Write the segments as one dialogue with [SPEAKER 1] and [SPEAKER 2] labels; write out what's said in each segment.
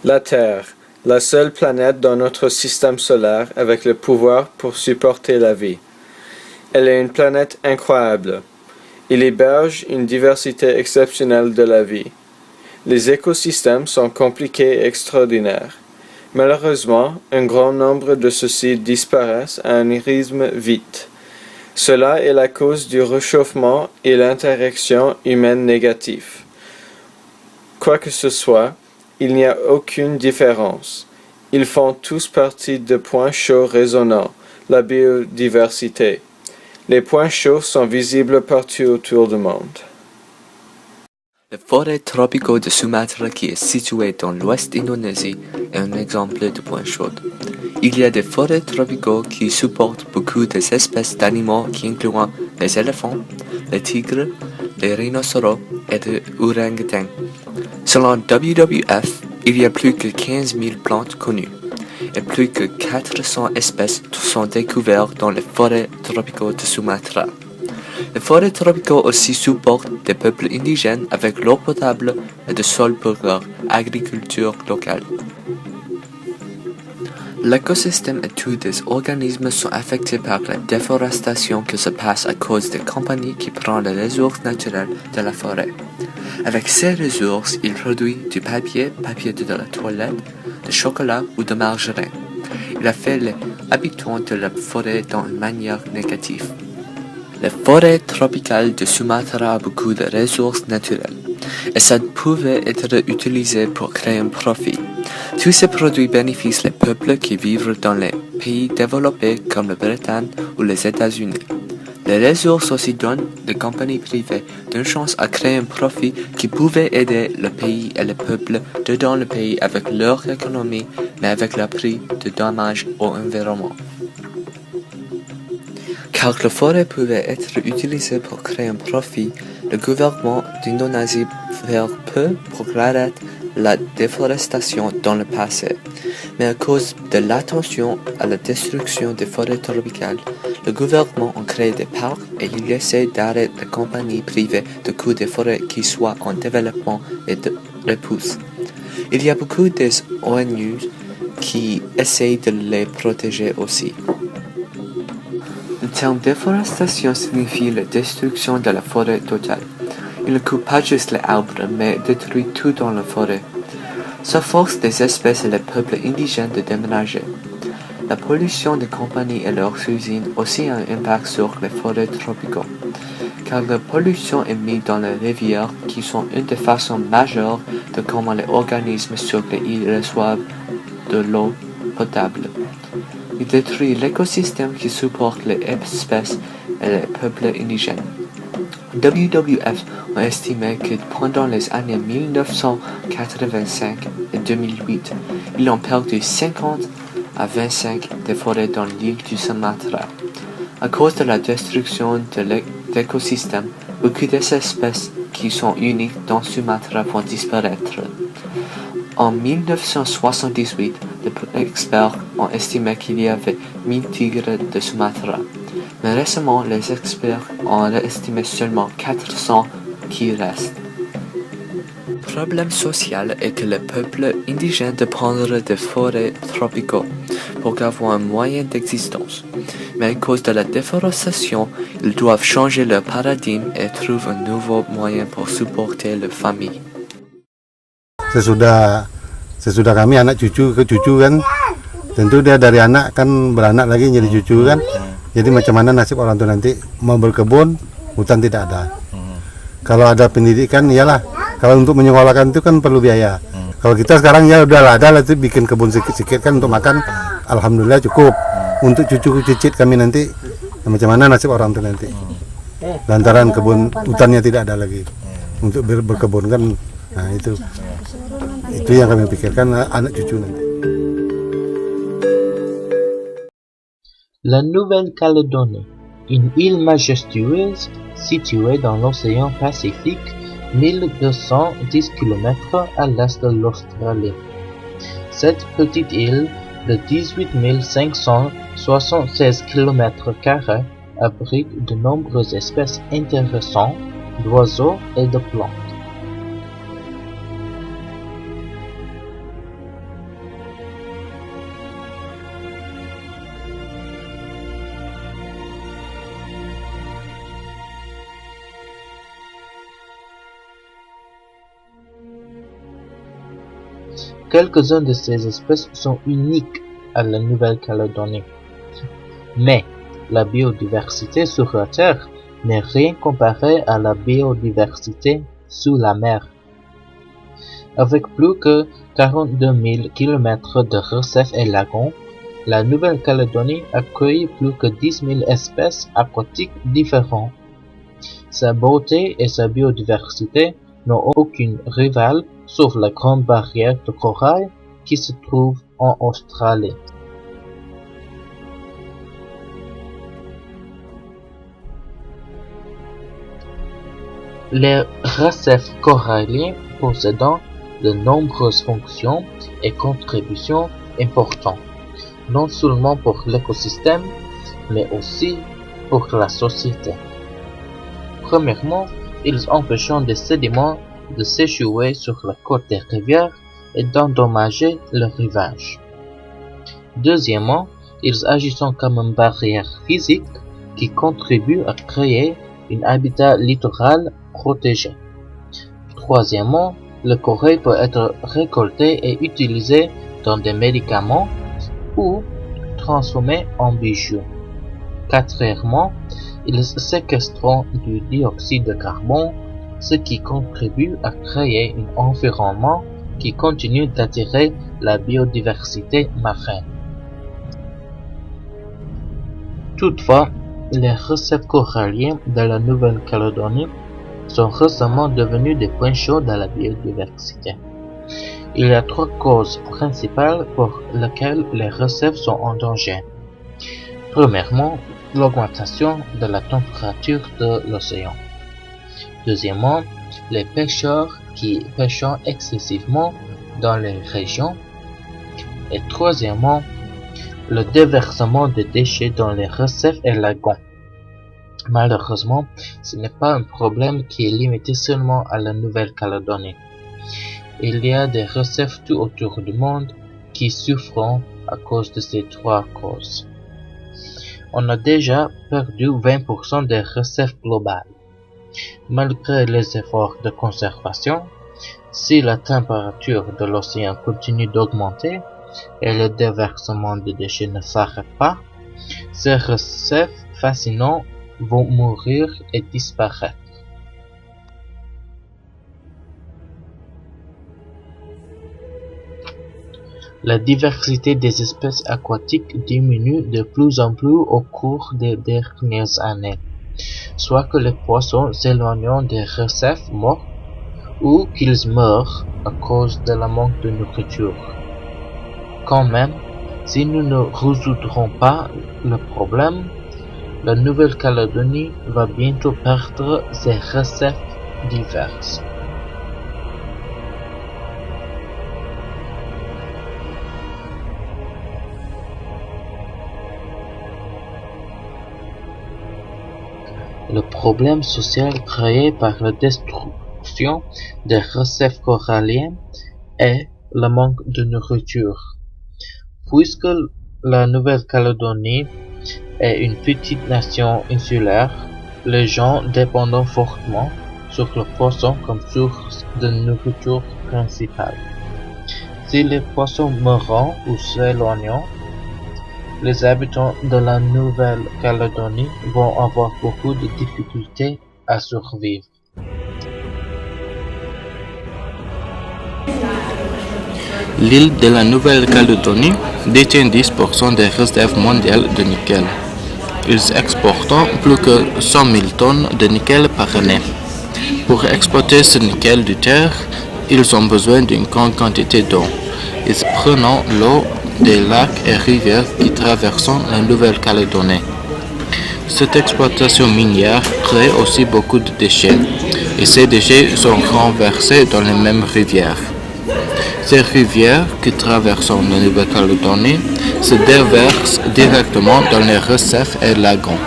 [SPEAKER 1] La Terre, la seule planète dans notre système solaire avec le pouvoir pour supporter la vie. Elle est une planète incroyable. Il héberge une diversité exceptionnelle de la vie. Les écosystèmes sont compliqués et extraordinaires. Malheureusement, un grand nombre de ceux-ci disparaissent à un rythme vite. Cela est la cause du réchauffement et l'interaction humaine négative. Quoi que ce soit, il n'y a aucune différence. Ils font tous partie de points chauds résonnants, la biodiversité. Les points chauds sont visibles partout autour du monde.
[SPEAKER 2] Les forêts tropicaux de Sumatra qui est située dans l'ouest d'Indonésie est un exemple de point chaud. Il y a des forêts tropicaux qui supportent beaucoup des espèces d'animaux qui incluent les éléphants, les tigres, les rhinocéros et les orang-outans. Selon WWF, il y a plus que 15 000 plantes connues et plus que 400 espèces sont découvertes dans les forêts tropicaux de Sumatra. Les forêts tropicaux aussi supportent des peuples indigènes avec l'eau potable et des sols pour leur agriculture locale. L'écosystème et tous les organismes sont affectés par la déforestation qui se passe à cause des compagnies qui prennent les ressources naturelles de la forêt. Avec ces ressources, ils produisent du papier de la toilette, du chocolat ou de margarine. Il affecte les habitants de la forêt d'une manière négative. Les forêts tropicales de Sumatra ont beaucoup de ressources naturelles et ça pouvait être utilisé pour créer un profit. Tous ces produits bénéficient les peuples qui vivent dans les pays développés comme la Bretagne ou les États-Unis. Les ressources aussi donnent aux compagnies privées une chance à créer un profit qui pouvait aider le pays et les peuples dedans le pays avec leur économie, mais avec le prix de dommages au environnement. Car la forêt pouvait être utilisée pour créer un profit, le gouvernement d'Indonésie fait peu pour arrêter la déforestation dans le passé. Mais à cause de l'attention à la destruction des forêts tropicales, le gouvernement a créé des parcs et il essaie d'arrêter les compagnies privées de couper des forêts qui soient en développement et de repousse. Il y a beaucoup d'ONG qui essayent de les protéger aussi. Le terme déforestation signifie la destruction de la forêt totale. Il ne coupe pas juste les arbres, mais détruit tout dans la forêt. Ça force des espèces et les peuples indigènes de déménager. La pollution des compagnies et leurs usines aussi a un impact sur les forêts tropicaux, car la pollution est mise dans les rivières qui sont une des façons majeures de comment les organismes sur les îles reçoivent de l'eau potable. Il détruit l'écosystème qui supporte les espèces et les peuples indigènes. WWF a estimé que pendant les années 1985 et 2008, ils ont perdu 50 à 25 des forêts dans l'île du Sumatra. À cause de la destruction de l'écosystème, beaucoup d'espèces qui sont uniques dans Sumatra vont disparaître. En 1978, les experts ont estimé qu'il y avait 1000 tigres de Sumatra. Mais récemment, les experts ont estimé seulement 400 qui restent. Le problème social est que les peuples indigènes dépendent des forêts tropicaux pour avoir un moyen d'existence. Mais à cause de la déforestation, ils doivent changer leur paradigme et trouver un nouveau moyen pour supporter leur famille.
[SPEAKER 3] Sesudah kami anak cucu ke cucu kan, tentu dia dari anak kan beranak lagi jadi cucu kan. Jadi macam mana nasib orang tua nanti mau berkebun, hutan tidak ada. Kalau ada pendidikan iyalah, kalau untuk menyekolahkan itu kan perlu biaya. Kalau kita sekarang ya udahlah ada itu bikin kebun sedikit-sedikit kan untuk makan, alhamdulillah cukup. Untuk cucu cicit kami nanti macam mana nasib orang tua nanti. Lantaran kebun hutannya tidak ada lagi untuk berkebun kan. Nah itu yang kami pikirkan anak cucu nanti.
[SPEAKER 4] La Nouvelle-Calédonie, une île majestueuse située dans l'océan Pacifique, 1210 km à l'est de l'Australie. Cette petite île de 18 576 km² abrite de nombreuses espèces intéressantes d'oiseaux et de plantes. Quelques-unes de ces espèces sont uniques à la Nouvelle-Calédonie. Mais la biodiversité sur la Terre n'est rien comparé à la biodiversité sous la mer. Avec plus que 42 000 km de récifs et lagons, la Nouvelle-Calédonie accueille plus que 10 000 espèces aquatiques différentes. Sa beauté et sa biodiversité n'ont aucune rivale sauf la grande barrière de corail qui se trouve en Australie. Les récifs coralliens possédent de nombreuses fonctions et contributions importantes, non seulement pour l'écosystème, mais aussi pour la société. Premièrement, ils empêchent des sédiments de s'échouer sur la côte des rivières et d'endommager le rivage. Deuxièmement, ils agissent comme une barrière physique qui contribue à créer un habitat littoral protégé. Troisièmement, le corail peut être récolté et utilisé dans des médicaments ou transformé en bijoux. Quatrièmement, ils séquestrent du dioxyde de carbone, ce qui contribue à créer un environnement qui continue d'attirer la biodiversité marine. Toutefois, les récifs coralliens de la Nouvelle-Calédonie sont récemment devenus des points chauds de la biodiversité. Il y a trois causes principales pour lesquelles les récifs sont en danger. Premièrement, l'augmentation de la température de l'océan. Deuxièmement, les pêcheurs qui pêchent excessivement dans les régions. Et troisièmement, le déversement de déchets dans les récifs et lagons. Malheureusement, ce n'est pas un problème qui est limité seulement à la Nouvelle-Calédonie. Il y a des récifs tout autour du monde qui souffrent à cause de ces trois causes. On a déjà perdu 20% des récifs globaux. Malgré les efforts de conservation, si la température de l'océan continue d'augmenter et le déversement de déchets ne s'arrête pas, ces récifs fascinants vont mourir et disparaître. La diversité des espèces aquatiques diminue de plus en plus au cours des dernières années, soit que les poissons s'éloignent des récifs morts ou qu'ils meurent à cause de la manque de nourriture. Quand même, si nous ne résoudrons pas le problème, la Nouvelle-Calédonie va bientôt perdre ses récifs divers. Le problème social créé par la destruction des récifs coralliens est le manque de nourriture. Puisque la Nouvelle-Calédonie est une petite nation insulaire, les gens dépendent fortement sur le poisson comme source de nourriture principale. Si les poissons meurent ou s'éloignent, les habitants de la Nouvelle-Calédonie vont avoir beaucoup de difficultés à survivre.
[SPEAKER 5] L'île de la Nouvelle-Calédonie détient 10% des réserves mondiales de nickel. Ils exportent plus que 100 000 tonnes de nickel par année. Pour exploiter ce nickel de terre, ils ont besoin d'une grande quantité d'eau. Ils prennent l'eau des lacs et rivières qui traversent la Nouvelle-Calédonie. Cette exploitation minière crée aussi beaucoup de déchets, et ces déchets sont renversés dans les mêmes rivières. Ces rivières qui traversent la Nouvelle-Calédonie se déversent directement dans les récifs et lagons.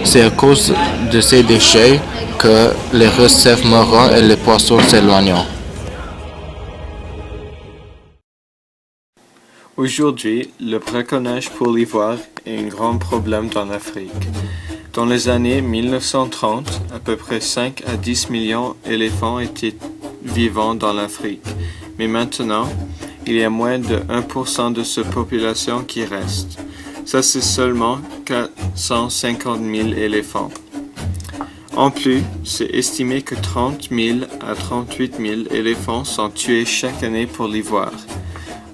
[SPEAKER 5] C'est à cause de ces déchets que les récifs meurent et les poissons s'éloignent.
[SPEAKER 1] Aujourd'hui, le braconnage pour l'ivoire est un grand problème dans l'Afrique. Dans les années 1930, à peu près 5 à 10 millions d'éléphants étaient vivant dans l'Afrique. Mais maintenant, il y a moins de 1% de cette population qui reste. Ça, c'est seulement 450 000 éléphants. En plus, c'est estimé que 30 000 à 38 000 éléphants sont tués chaque année pour l'ivoire.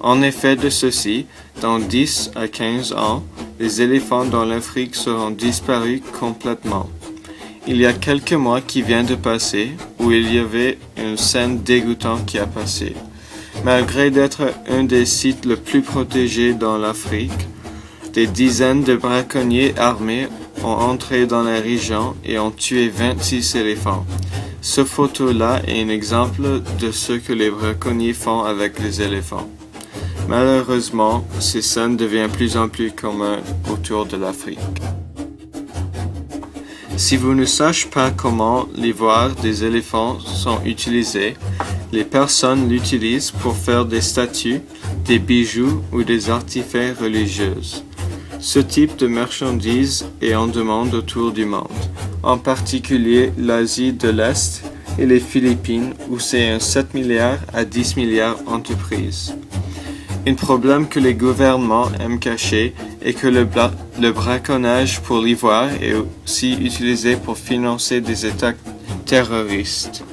[SPEAKER 1] En effet de ceci, dans 10 à 15 ans, les éléphants dans l'Afrique seront disparus complètement. Il y a quelques mois qui viennent de passer où il y avait une scène dégoûtante qui a passé. Malgré d'être un des sites les plus protégés dans l'Afrique, des dizaines de braconniers armés ont entré dans la région et ont tué 26 éléphants. Ce photo-là est un exemple de ce que les braconniers font avec les éléphants. Malheureusement, ces scènes deviennent de plus en plus communes autour de l'Afrique. Si vous ne savez pas comment l'ivoire des éléphants sont utilisés, les personnes l'utilisent pour faire des statues, des bijoux ou des artefacts religieux. Ce type de marchandise est en demande autour du monde, en particulier l'Asie de l'Est et les Philippines où c'est un 7 milliards à 10 milliards d'entreprises. Un problème que les gouvernements aiment cacher est que le braconnage pour l'ivoire est aussi utilisé pour financer des attaques terroristes.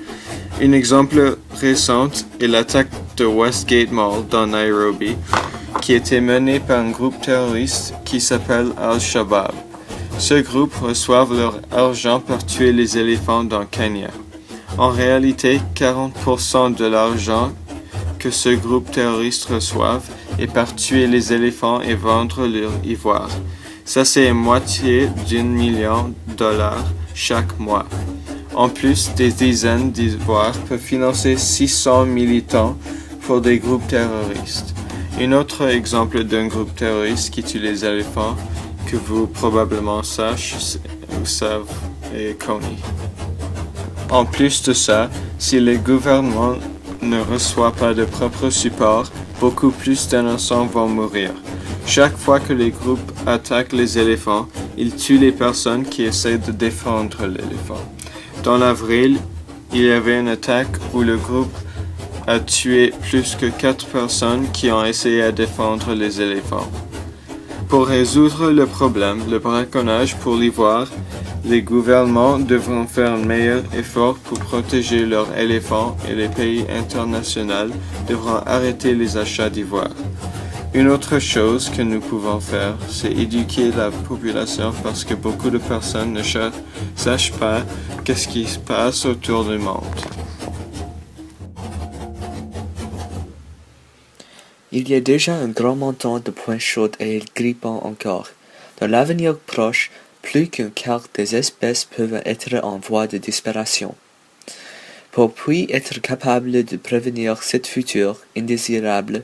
[SPEAKER 1] Un exemple récent est l'attaque de Westgate Mall dans Nairobi, qui était menée par un groupe terroriste qui s'appelle Al-Shabaab. Ce groupe reçoit leur argent pour tuer les éléphants dans Kenya. En réalité, 40% de l'argent que ce groupe terroriste reçoit est par tuer les éléphants et vendre leur ivoire. Ça, c'est une moitié d'1 million de dollars chaque mois. En plus, des dizaines d'ivoires peuvent financer 600 militants pour des groupes terroristes. Un autre exemple d'un groupe terroriste qui tue les éléphants que vous probablement savez est Kony. En plus de ça, si le gouvernement ne reçoit pas de propre support, beaucoup plus d'innocents vont mourir. Chaque fois que les groupes attaquent les éléphants, ils tuent les personnes qui essaient de défendre l'éléphant. Dans l'avril, il y avait une attaque où le groupe a tué plus que 4 personnes qui ont essayé de défendre les éléphants. Pour résoudre le problème, le braconnage pour l'ivoire, les gouvernements devront faire un meilleur effort pour protéger leurs éléphants et les pays internationaux devront arrêter les achats d'ivoire. Une autre chose que nous pouvons faire, c'est éduquer la population parce que beaucoup de personnes ne savent pas qu'est-ce qui se passe autour du monde.
[SPEAKER 2] Il y a déjà un grand montant de points chauds et ils grippent encore. Dans l'avenir proche, plus qu'un quart des espèces peuvent être en voie de disparition. Pour puis être capable de prévenir cette future indésirable,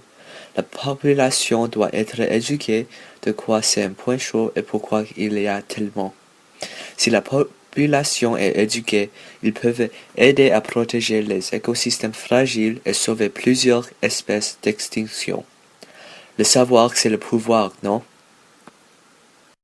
[SPEAKER 2] la population doit être éduquée de quoi c'est un point chaud et pourquoi il y a tellement. Si la population est éduquée, ils peuvent aider à protéger les écosystèmes fragiles et sauver plusieurs espèces d'extinction. Le savoir, c'est le pouvoir, non?